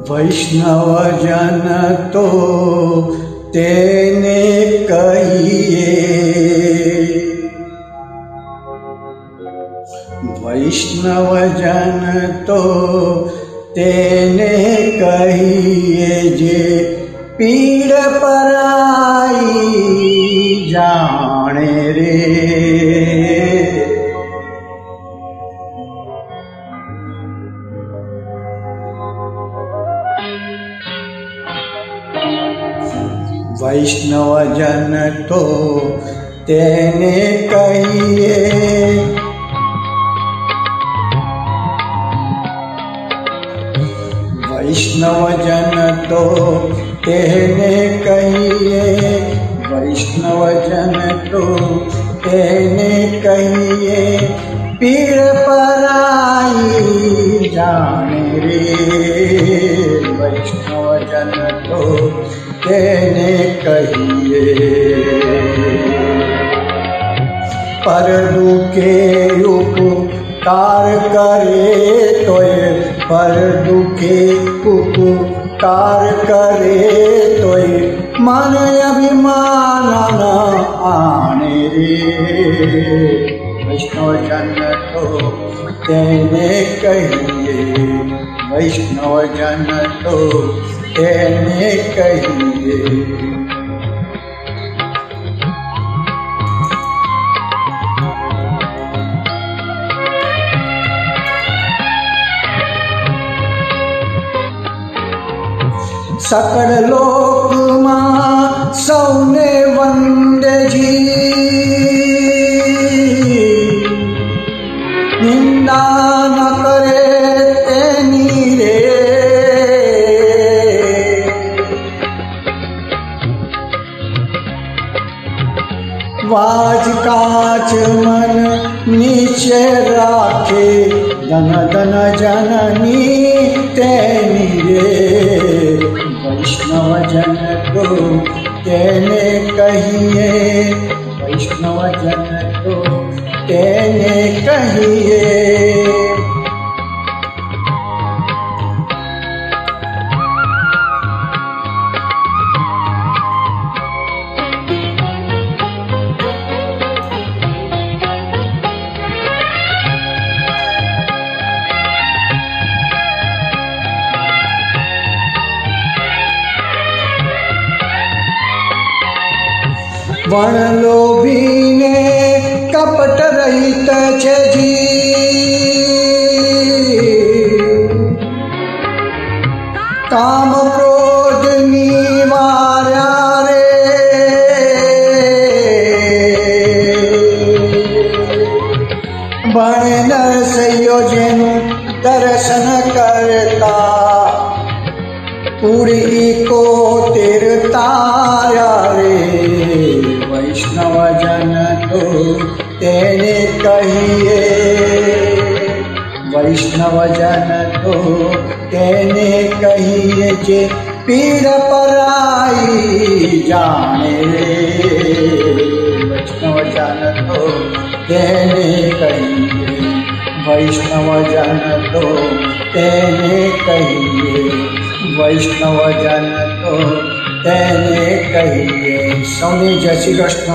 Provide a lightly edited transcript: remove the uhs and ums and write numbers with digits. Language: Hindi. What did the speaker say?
वैष्णव जन तो तेने कहिए, वैष्णव जन तो तेने कहिए, जे पीड़ पराई जाने रे। वैष्णव जन तो तेने कहिए, वैष्णव जन तो तेने कहिए, वैष्णव जन तो तेने कहिए, पीड़ पराई जाने रे। वैष्णव जन तो तेने कहिए, पर दुखे उपकार करे तोय, पर दुखे उपकार करे तोय, मन अभिमान न आने रे। वैष्णव जन तो तेने कहिए, वैष्णव जन तो तेने कहिए। सकल लोक मां सौने वंदे जी, निंदा न करे तेनी रे। वाज काच मन नीचे राखे, धन धन जननी तेनी रे। वैष्णव जन तो तेने कहिए, वैष्णव जन तो तेने कहिए। वण लोभीने कपट रहित छे जी, काम क्रोध निवार्या रे। बण नरसैयो जेनु दर्शन करता, पूरी को तीरताया रे। वैष्णव जन तो तेने कहिए, वैष्णव जन तो तेने कहिए, जे पीड़ पराई जाने रे। वैष्णव जन तो तेने कहिए, वैष्णव जन तो तेने कहिए, वैष्णव जन तो तेने कहिए। सौने जय श्री कृष्ण।